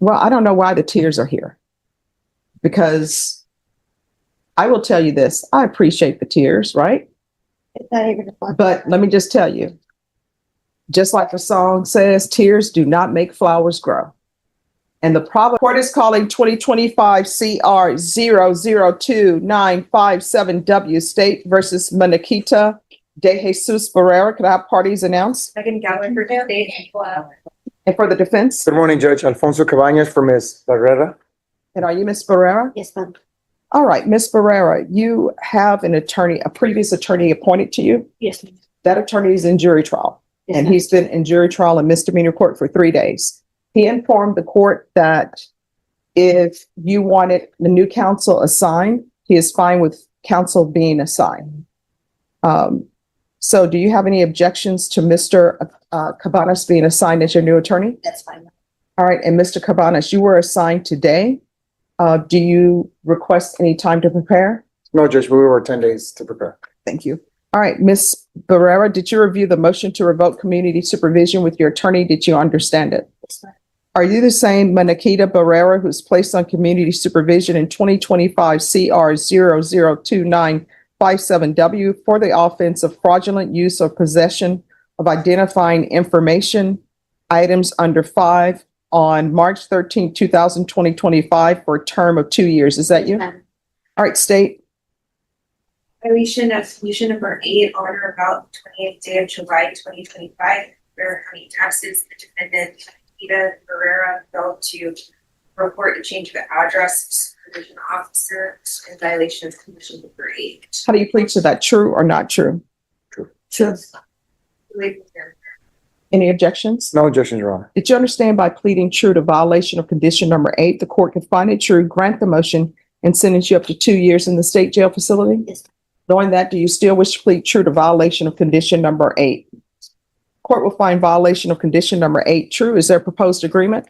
Well, I don't know why the tears are here, because I will tell you this. I appreciate the tears, right? It's not even a But let me just tell you, just like the song says, tears do not make flowers grow. And the court is calling 2025 CR 002957W State versus Maniquita de Jesus Barrera. Could I have parties announced? Megan Gallagher, State. And for the defense, Good morning, Judge. Alfonso Cabañas for Ms. Barrera. and are you Ms. Barrera? Yes, ma'am. All right, Ms. Barrera, you have an attorney, a previous attorney appointed to you. Yes, ma'am. That attorney is in jury trial, Yes, and ma'am. he's been in jury trial and misdemeanor court for 3 days. He informed the court that if you wanted the new counsel assigned, he is fine with counsel being assigned. So do you have any objections to Mr. Cabanas being assigned as your new attorney? That's fine. All right, and Mr. Cabanas, you were assigned today. Do you request any time to prepare? No, Judge, we were 10 days to prepare. Thank you. All right, Ms. Barrera, did you review the motion to revoke community supervision with your attorney? Did you understand it? Yes, ma'am. Are you the same Maniquita Barrera who's placed on community supervision in 2025 CR 002957W for the offense of fraudulent use or possession of identifying information, items under 5 on March 13, 2025 for a term of 2 years? Is that you? Yes, ma'am. All right, state. Violation of solution number 8 on or about 28th day of July 2025, Bear County taxes, the defendant, Ida Herrera, failed to report a change of address to supervision officer in violation of condition number 8. How do you plead to that? True or not true? True. Any objections? No objections, Your Honor. Did you understand by pleading true to violation of condition number 8, the court can find it true, grant the motion, and sentence you up to 2 years in the state jail facility? Yes. Knowing that, do you still wish to plead true to violation of condition number 8? Court will find violation of condition number 8 true. Is there a proposed agreement?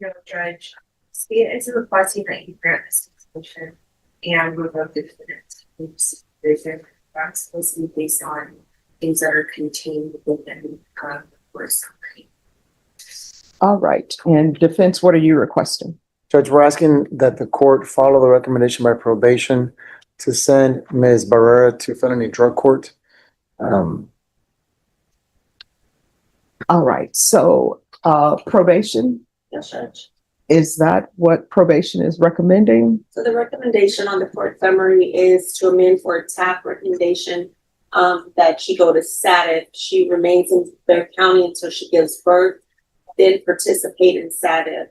No, Judge. State is requesting that you grant this motion and revoke the defendant's supervision exclusively based on things that are contained within the course summary. All right. And defense, what are you requesting? Judge, we're asking that the court follow the recommendation by probation to send Ms. Barrera to felony drug court. All right. So probation, Yes, Judge. is that what probation is recommending? So the recommendation on the court summary is to amend for a TAP recommendation that she go to SATIF. She remains in Bear County until she gives birth, then participate in SATIF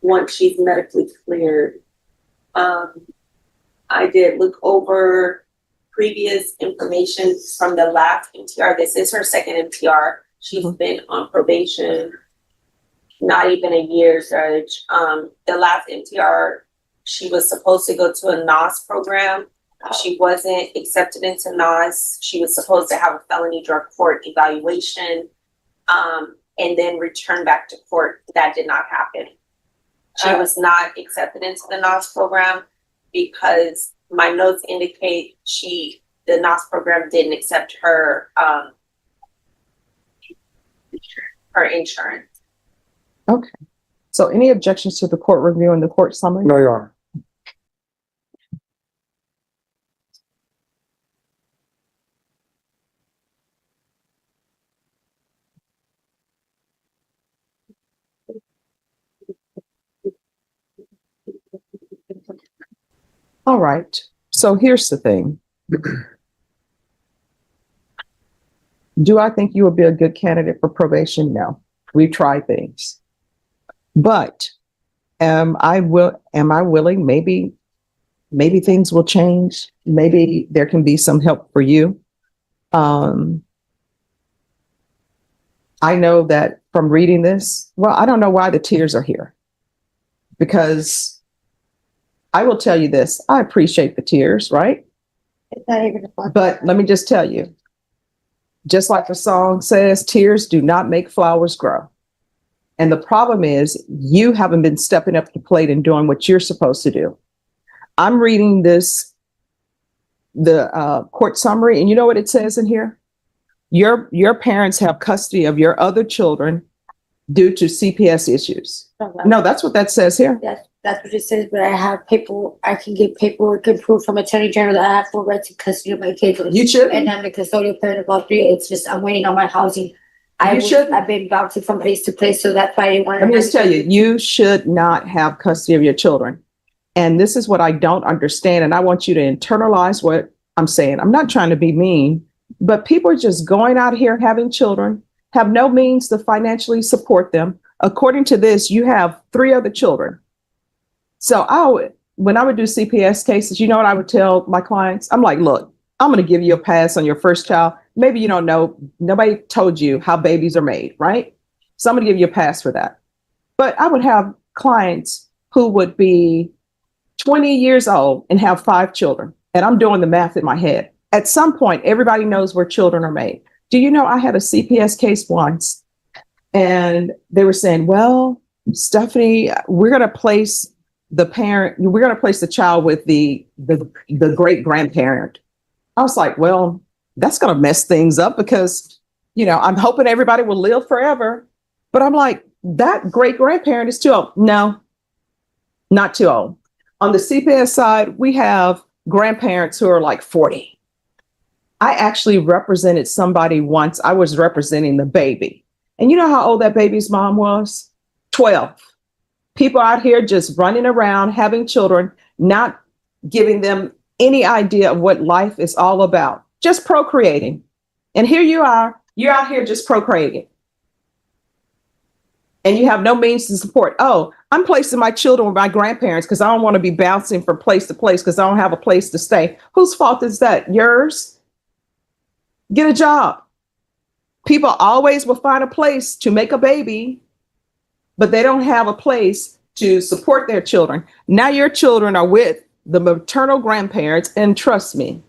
once she's medically cleared. I did look over previous information from the last MTR. This is her second MTR. She's been on probation not even a year, Judge. The last MTR, she was supposed to go to a NOS program. She wasn't accepted into NOS. She was supposed to have a felony drug court evaluation, and then return back to court. That did not happen. She was not accepted into the NOS program because my notes indicate the NOS program didn't accept her insurance. Okay. So any objections to the court reviewing the court summary? No, Your Honor. All right. So here's the thing. Do I think you would be a good candidate for probation? No. We've tried things. But am I willing? Maybe things will change. Maybe there can be some help for you. I know that from reading this, well, I don't know why the tears are here, because I will tell you this. I appreciate the tears, right? It's not even a But let me just tell you, just like the song says, tears do not make flowers grow. And the problem is you haven't been stepping up to the plate and doing what you're supposed to do. I'm reading the court summary, and you know what it says in here? Your parents have custody of your other children due to CPS issues. No, that's what that says here. That's what it says, but I have paper, I can get paperwork and proof from Attorney General that I have full rights to custody of my kids. You should. And I'm the custodial parent of all three. It's just, I'm waiting on my housing. You shouldn't. I've been bouncing from place to place, so that's why I didn't want to. Let me just tell you, you should not have custody of your children. And this is what I don't understand. And I want you to internalize what I'm saying. I'm not trying to be mean, but people are just going out here having children, have no means to financially support them. According to this, you have 3 other children. So when I would do CPS cases, you know what I would tell my clients? I'm like, look, I'm going to give you a pass on your first child. Maybe you don't know, nobody told you how babies are made, right? So I'm going to give you a pass for that. But I would have clients who would be 20 years old and have 5 children. And I'm doing the math in my head. At some point, everybody knows where children are made. Do you know I had a CPS case once and they were saying, well, Stephanie, we're going to place the child with the great grandparent. I was like, well, that's going to mess things up because, I'm hoping everybody will live forever. But I'm like, that great grandparent is too old. No, not too old. On the CPS side, we have grandparents who are like 40. I actually represented somebody once. I was representing the baby. And you know how old that baby's mom was? 12. People out here just running around, having children, not giving them any idea of what life is all about, just procreating. And here you are, you're out here just procreating. And you have no means to support. Oh, I'm placing my children with my grandparents because I don't want to be bouncing from place to place because I don't have a place to stay. Whose fault is that? Yours? Get a job. People always will find a place to make a baby, but they don't have a place to support their children. Now your children are with the maternal grandparents, and trust me,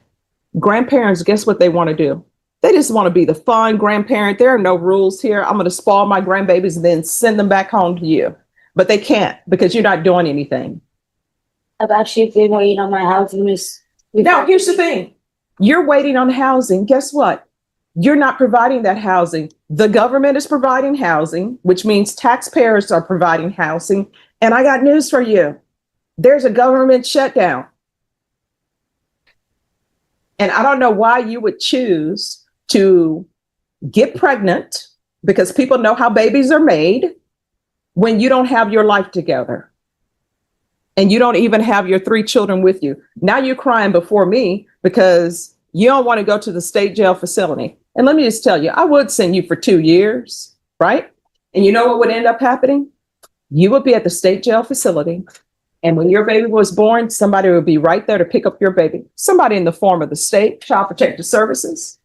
grandparents, guess what they want to do? They just want to be the fun grandparent. There are no rules here. I'm going to spoil my grandbabies and then send them back home to you. But they can't because you're not doing anything. I've actually been waiting on my housing, Miss. Now, here's the thing. You're waiting on housing. Guess what? You're not providing that housing. The government is providing housing, which means taxpayers are providing housing. And I got news for you. There's a government shutdown. And I don't know why you would choose to get pregnant, because people know how babies are made, when you don't have your life together. And you don't even have your 3 children with you. Now you're crying before me because you don't want to go to the state jail facility. And let me just tell you, I would send you for 2 years, right? And you know what would end up happening? You would be at the state jail facility. And when your baby was born, somebody would be right there to pick up your baby. Somebody in the form of the state, Child Protective Services.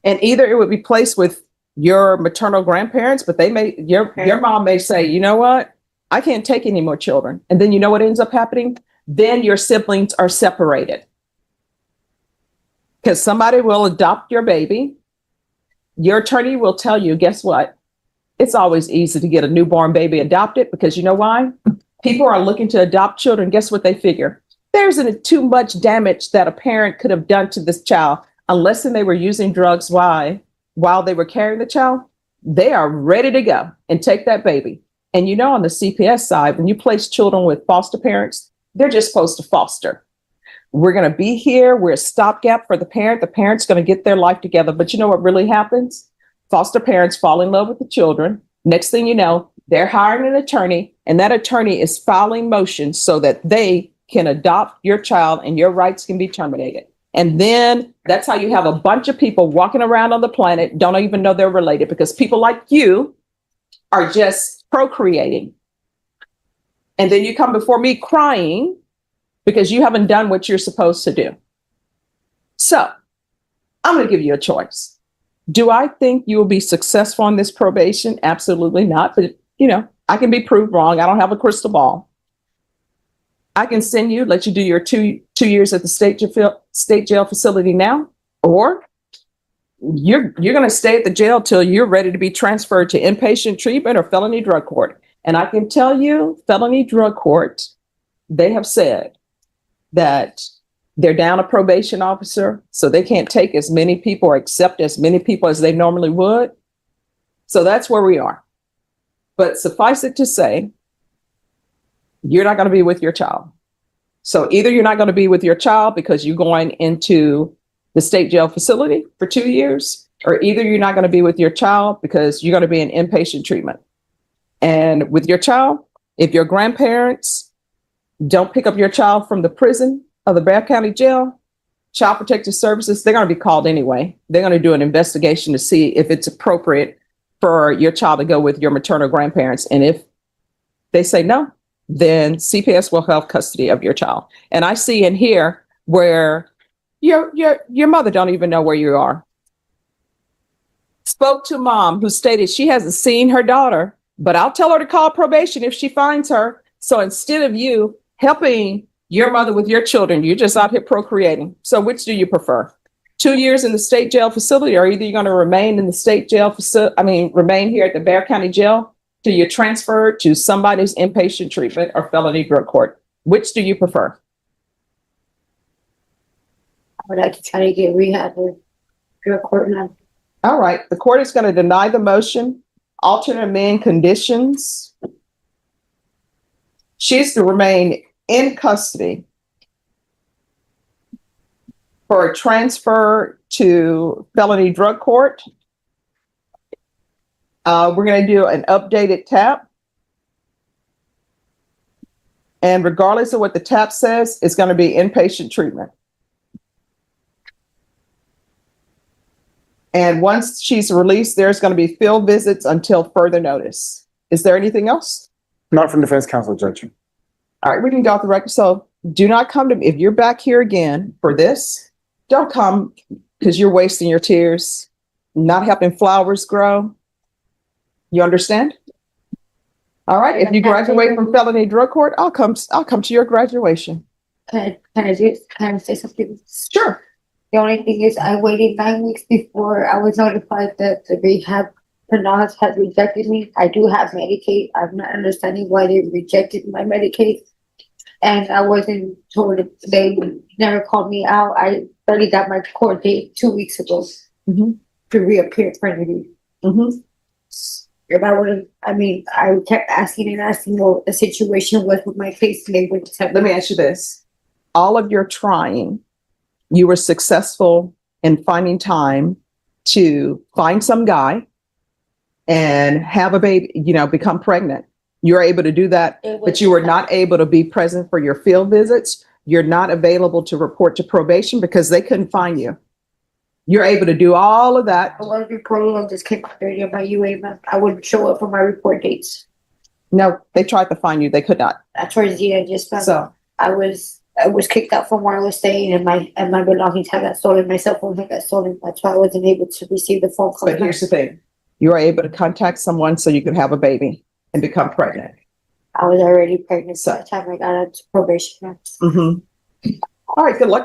And either it would be placed with your maternal grandparents, but your mom may say, you know what? I can't take any more children. And then you know what ends up happening? Then your siblings are separated. Because somebody will adopt your baby. Your attorney will tell you, guess what? It's always easy to get a newborn baby adopted because you know why? People are looking to adopt children. Guess what they figure? There isn't too much damage that a parent could have done to this child unless they were using drugs while they were carrying the child. They are ready to go and take that baby. And you know, on the CPS side, when you place children with foster parents, they're just supposed to foster. We're going to be here. We're a stopgap for the parent. The parent's going to get their life together. But you know what really happens? Foster parents fall in love with the children. Next thing you know, they're hiring an attorney, and that attorney is filing motions so that they can adopt your child and your rights can be terminated. And then that's how you have a bunch of people walking around on the planet, don't even know they're related, because people like you are just procreating. And then you come before me crying because you haven't done what you're supposed to do. So I'm going to give you a choice. Do I think you will be successful on this probation? Absolutely not. But, I can be proved wrong. I don't have a crystal ball. I can send you, let you do your two years at the state jail facility now, or you're going to stay at the jail till you're ready to be transferred to inpatient treatment or felony drug court. And I can tell you, felony drug court, they have said that they're down a probation officer, so they can't take as many people or accept as many people as they normally would. So that's where we are. But suffice it to say, you're not going to be with your child. So either you're not going to be with your child because you're going into the state jail facility for 2 years, or either you're not going to be with your child because you're going to be in inpatient treatment. And with your child, if your grandparents don't pick up your child from the prison of the Bath County Jail, Child Protective Services, they're going to be called anyway. They're going to do an investigation to see if it's appropriate for your child to go with your maternal grandparents. And if they say no, then CPS will have custody of your child. And I see in here where your mother don't even know where you are. Spoke to mom who stated she hasn't seen her daughter, but I'll tell her to call probation if she finds her. So instead of you helping your mother with your children, you're just out here procreating. So which do you prefer? 2 years in the state jail facility, or either you're going to remain in the state jail facility, remain here at the Bath County Jail till you're transferred to somebody's inpatient treatment or felony drug court. Which do you prefer? I would like to try to get rehab or drug court now. All right, the court is going to deny the motion, alternate amend conditions. She's to remain in custody for a transfer to felony drug court. We're going to do an updated TAP. And regardless of what the TAP says, it's going to be inpatient treatment. And once she's released, there's going to be field visits until further notice. Is there anything else? Not from defense counsel, Judge. All right, we can go off the record. So do not come to me. If you're back here again for this, don't come because you're wasting your tears, not helping flowers grow. You understand? All right. If you graduate from felony drug court, I'll come to your graduation. Can I say something? Sure. The only thing is I waited 9 weeks before I was notified that the rehab nurse had rejected me. I do have Medicaid. I'm not understanding why they rejected my Medicaid. And I wasn't told, they never called me out. I already got my court date 2 weeks ago to reappear in front of you. If I would have, I kept asking and asking what the situation was with my case. And they wouldn't tell me. Let me ask you this. All of your trying, you were successful in finding time to find some guy and have a baby, become pregnant. You're able to do that, but you were not able to be present for your field visits. You're not available to report to probation because they couldn't find you. You're able to do all of that. I was reporting on this came on my UA. I wouldn't show up for my report dates. No, they tried to find you. They could not. That's where I just found So I was kicked out from where I was staying, and my belongings had got stolen. My cell phone had got stolen. That's why I wasn't able to receive the phone call. but here's the thing. You are able to contact someone so you could have a baby and become pregnant. I was already pregnant by the time I got into probation. All right, good luck.